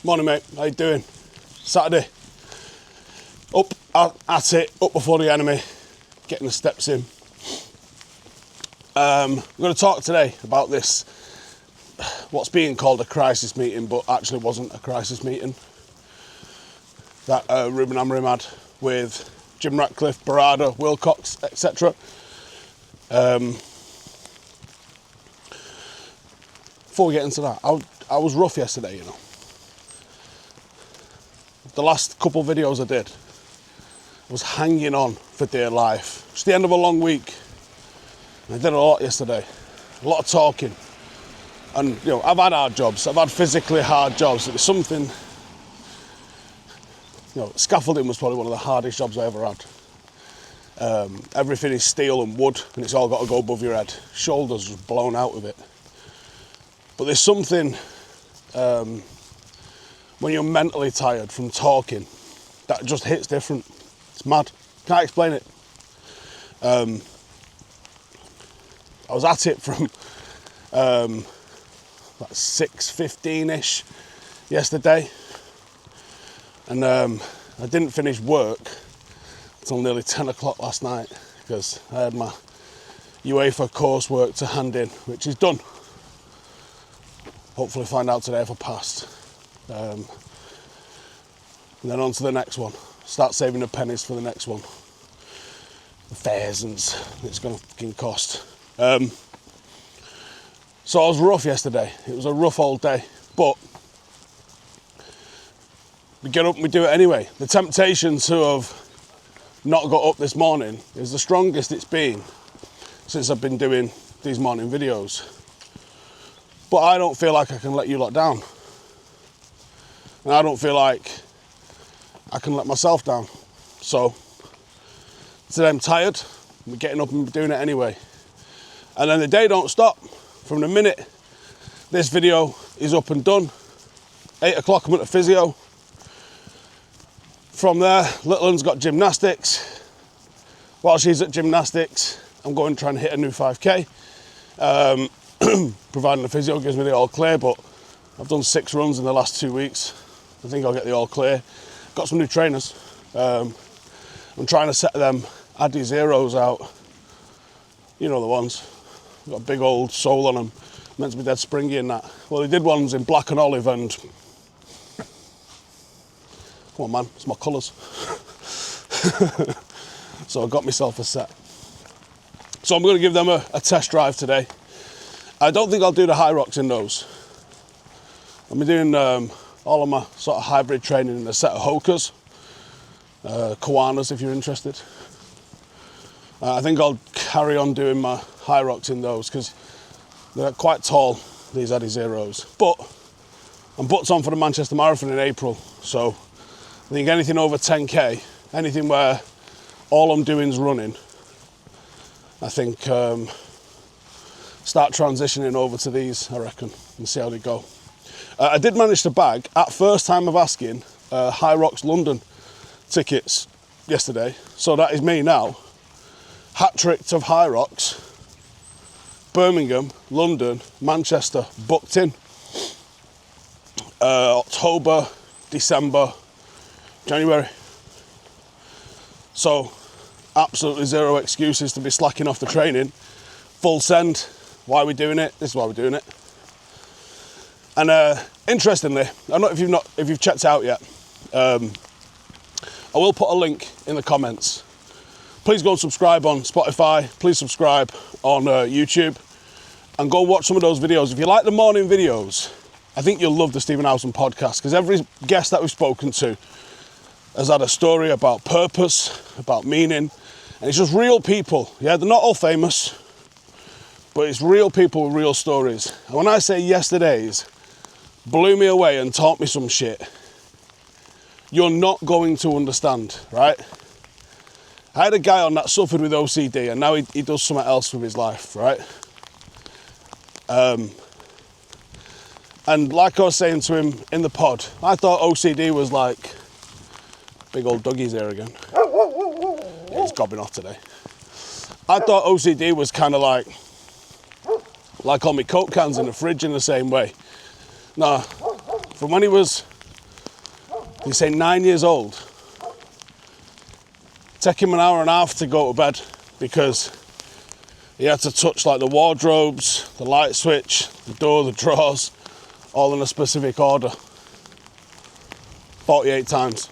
Morning, mate. How you doing? Saturday. Up at it, up before the enemy, getting the steps in. I'm going to talk today about this, what's being called a crisis meeting, but actually wasn't a crisis meeting, that Ruben Amorim had with Jim Ratcliffe, Barada, Wilcox, etc. Before we get into that, I was rough yesterday, you know. The last couple of videos I did, I was hanging on for dear life. It's the end of a long week. I did a lot yesterday, a lot of talking. And, you know, I've had hard jobs. I've had physically hard jobs. It was something, you know, scaffolding was probably one of the hardest jobs I ever had. Everything is steel and wood, and it's all got to go above your head. Shoulders just blown out of it. But there's something, when you're mentally tired from talking, that just hits different. It's mad. Can't explain it. I was at it from like 6:15ish yesterday, and I didn't finish work until nearly 10 o'clock last night because I had my UEFA coursework to hand in, which is done. Hopefully find out today if I passed. And then on to the next one. Start saving the pennies for the next one. The fares and it's going to fucking cost. So I was rough yesterday. It was a rough old day, but we get up and we do it anyway. The temptation to have not got up this morning is the strongest it's been since I've been doing these morning videos. But I don't feel like I can let you lot down. And I don't feel like I can let myself down. So today I'm tired, I'm getting up and doing it anyway. And then the day don't stop. From the minute this video is up and done, 8 o'clock I'm at the physio. From there, little one's got gymnastics. While she's at gymnastics, I'm going to try and hit a new 5k. Providing the physio gives me the all clear, but I've done 6 runs in the last 2 weeks. I think I'll get the all clear. Got some new trainers. I'm trying to set them Addy Zeros out. You know the ones. Got a big old sole on them. Meant to be dead springy in that. Well, they did ones in black and olive and... Come on, man, it's my colours. So I got myself a set. So I'm going to give them a test drive today. I don't think I'll do the high rocks in those. I'll be doing all of my sort of hybrid training in a set of Hokers, Koanas if you're interested. I think I'll carry on doing my high rocks in those because they're quite tall, these Addy Zeros. But I'm booked on for the Manchester Marathon in April, so I think anything over 10k, anything where all I'm doing is running, I think start transitioning over to these, I reckon, and see how they go. I did manage to bag, at first time of asking, High Rocks London tickets yesterday. So that is me now. Hat-tricked of High Rocks. Birmingham, London, Manchester, booked in. October, December, January. So, absolutely zero excuses to be slacking off the training. Full send. Why are we doing it? This is why we're doing it. And interestingly, I don't know if you've checked it out yet. I will put a link in the comments. Please go and subscribe on Spotify. Please subscribe on YouTube, and go watch some of those videos. If you like the morning videos, I think you'll love the Steven Hson podcast because every guest that we've spoken to has had a story about purpose, about meaning, and it's just real people. Yeah, they're not all famous, but it's real people with real stories. And when I say yesterday's blew me away and taught me some shit, you're not going to understand, right? I had a guy on that suffered with OCD and now he does something else with his life, right? And like I was saying to him in the pod, I thought OCD was like, big old Dougie's here again. Yeah, he's gobbing off today. I thought OCD was kind of like all my Coke cans in the fridge in the same way. Nah, from when he was You say 9 years old. Take him an hour and a half to go to bed because he had to touch like the wardrobes, the light switch, the door, the drawers, all in a specific order. 48 times.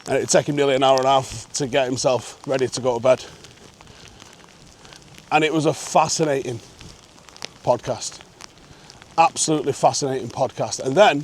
And it'd take him nearly an hour and a half to get himself ready to go to bed. And it was a fascinating podcast. Absolutely fascinating podcast. And then,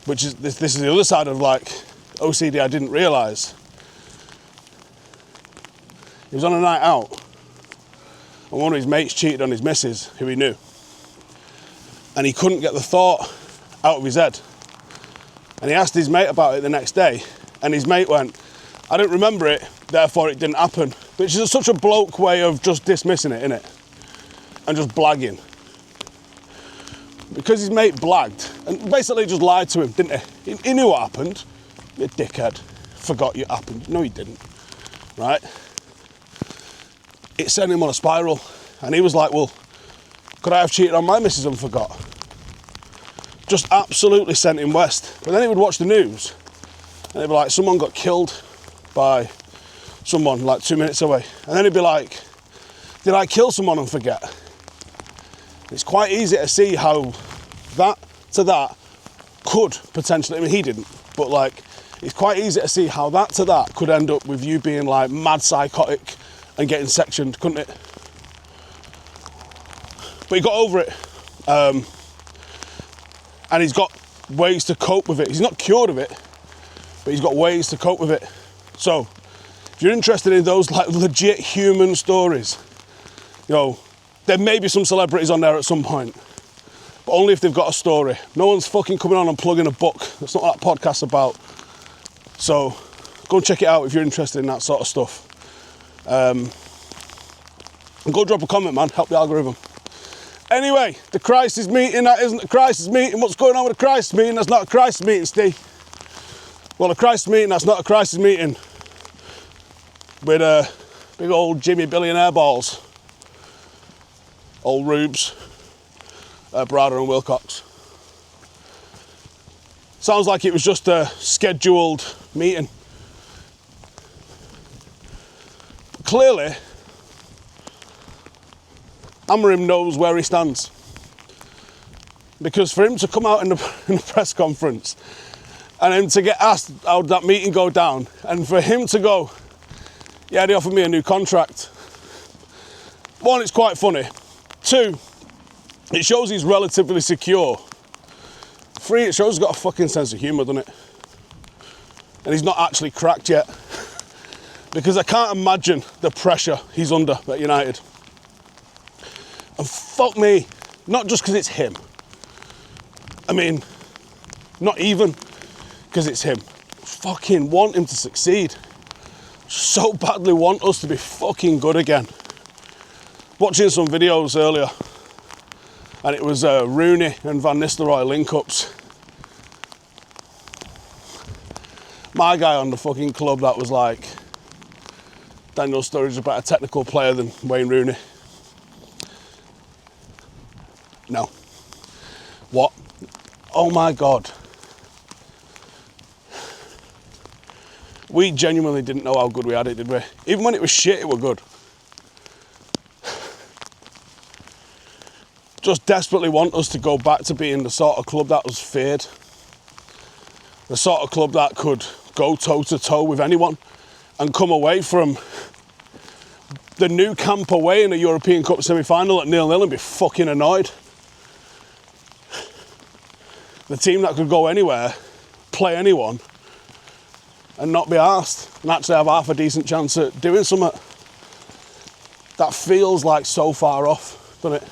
which is this is the other side of like OCD I didn't realise. He was on a night out and one of his mates cheated on his missus, who he knew. And he couldn't get the thought out of his head. And he asked his mate about it the next day, and his mate went, I don't remember it, therefore it didn't happen. Which is such a bloke way of just dismissing it, innit? And just blagging. Because his mate blagged, and basically just lied to him, didn't he? He knew what happened. You dickhead. Forgot it happened. No, he didn't. Right? It sent him on a spiral. And he was like, well, could I have cheated on my missus and forgot? Just absolutely sent him west. But then he would watch the news and he'd be like, someone got killed by someone like 2 minutes away. And then he'd be like, did I kill someone and forget? It's quite easy to see how that to that could potentially, I mean he didn't, but like, it's quite easy to see how that to that could end up with you being like mad psychotic and getting sectioned, couldn't it? But he got over it. And he's got ways to cope with it. He's not cured of it, but he's got ways to cope with it. So, if you're interested in those like legit human stories, you know, there may be some celebrities on there at some point, but only if they've got a story. No one's fucking coming on and plugging a book. That's not what that podcast's about. So, go and check it out if you're interested in that sort of stuff. And go drop a comment, man. Help the algorithm. Anyway, the crisis meeting, that isn't a crisis meeting. What's going on with a crisis meeting? That's not a crisis meeting, Steve. Well, a crisis meeting, that's not a crisis meeting. With big old Jimmy billionaire balls. Old Rubes, Brada and Wilcox. Sounds like it was just a scheduled meeting. But clearly, Amorim knows where he stands. Because for him to come out in the press conference and him to get asked how that meeting go down, and for him to go, yeah, they offered me a new contract. One, it's quite funny. Two, it shows he's relatively secure. Three, it shows he's got a fucking sense of humour, doesn't it? And he's not actually cracked yet. Because I can't imagine the pressure he's under at United. And fuck me, not just because it's him. I mean, not even because it's him. Fucking want him to succeed. So badly want us to be fucking good again. Watching some videos earlier, and it was Rooney and Van Nistelrooy link-ups. My guy on the fucking club that was like, Daniel Sturridge is a better technical player than Wayne Rooney. No. What? Oh my God. We genuinely didn't know how good we had it, did we? Even when it was shit, it was good. Just desperately want us to go back to being the sort of club that was feared. The sort of club that could go toe-to-toe with anyone and come away from the new camp away in a European Cup semi-final at 0-0 and be fucking annoyed. The team that could go anywhere, play anyone, and not be arsed, and actually have half a decent chance at doing something. That feels like so far off, doesn't it?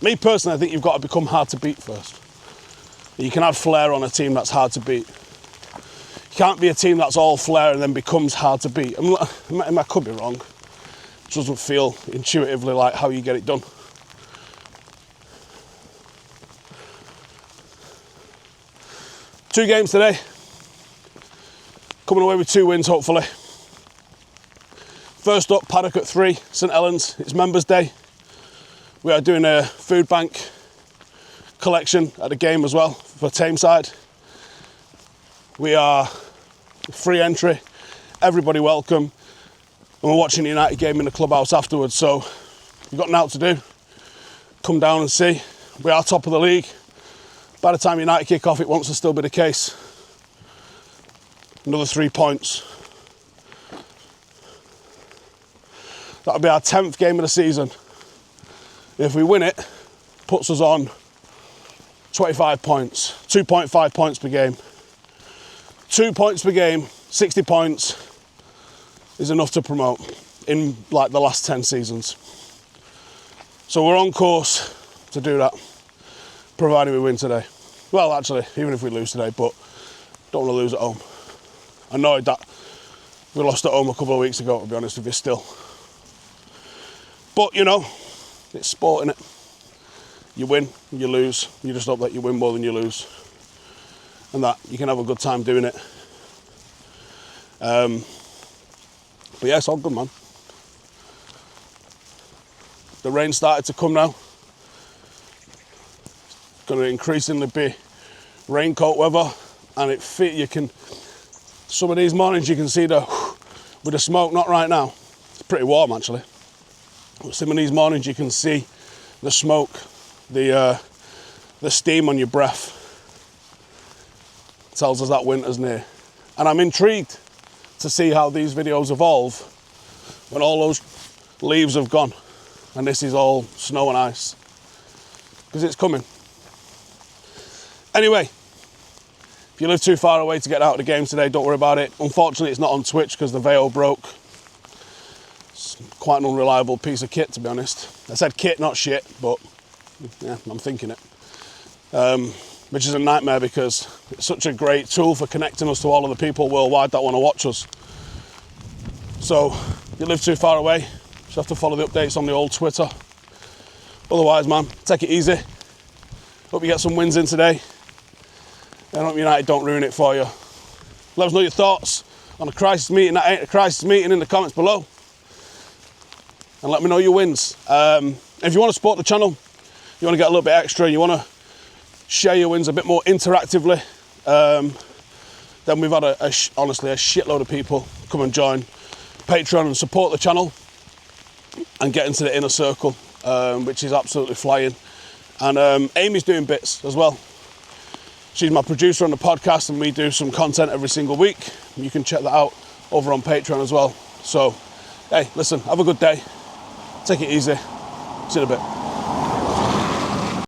Me personally, I think you've got to become hard to beat first. You can add flair on a team that's hard to beat. You can't be a team that's all flair and then becomes hard to beat. I could be wrong. It doesn't feel intuitively like how you get it done. Two games today. Coming away with 2 wins, hopefully. First up, Paddock at 3, St Helens. It's Members' Day. We are doing a food bank collection at the game as well for Tameside. We are free entry, everybody welcome, and we're watching the United game in the clubhouse afterwards. So if you've got nothing to do, come down and see. We are top of the league. By the time United kick off, it won't still be the case. Another 3 points. That'll be our 10th game of the season. If we win it, puts us on 25 points, 2.5 points per game. 2 points per game, 60 points is enough to promote in like the last 10 seasons. So we're on course to do that, providing we win today. Well, actually, even if we lose today, but don't want to lose at home. Annoyed that we lost at home a couple of weeks ago, to be honest with you, still. But, you know, it's sport, innit? You win, you lose. You just hope that you win more than you lose. And that you can have a good time doing it. But yeah, it's all good, man. The rain started to come now. It's going to increasingly be raincoat weather, and you can. Some of these mornings you can see with the smoke. Not right now. It's pretty warm actually. But some of these mornings you can see the smoke, the steam on your breath. Tells us that winter's near. And I'm intrigued to see how these videos evolve when all those leaves have gone and this is all snow and ice, because it's coming. Anyway, if you live too far away to get out of the game today, don't worry about it. Unfortunately, it's not on Twitch because the Veo broke. It's quite an unreliable piece of kit, to be honest. I said kit, not shit, but yeah, I'm thinking it. Which is a nightmare because it's such a great tool for connecting us to all of the people worldwide that want to watch us. So, if you live too far away, just have to follow the updates on the old Twitter. Otherwise, man, take it easy. Hope you get some wins in today. And hope United don't ruin it for you. Let us know your thoughts on a crisis meeting that ain't a crisis meeting in the comments below. And let me know your wins. If you want to support the channel, you want to get a little bit extra, you want to share your wins a bit more interactively, then we've had honestly a shitload of people come and join Patreon and support the channel and get into the inner circle, which is absolutely flying. And Amy's doing bits as well. She's my producer on the podcast and we do some content every single week. You can check that out over on Patreon as well. So, hey, listen, have a good day. Take it easy. See you in a bit.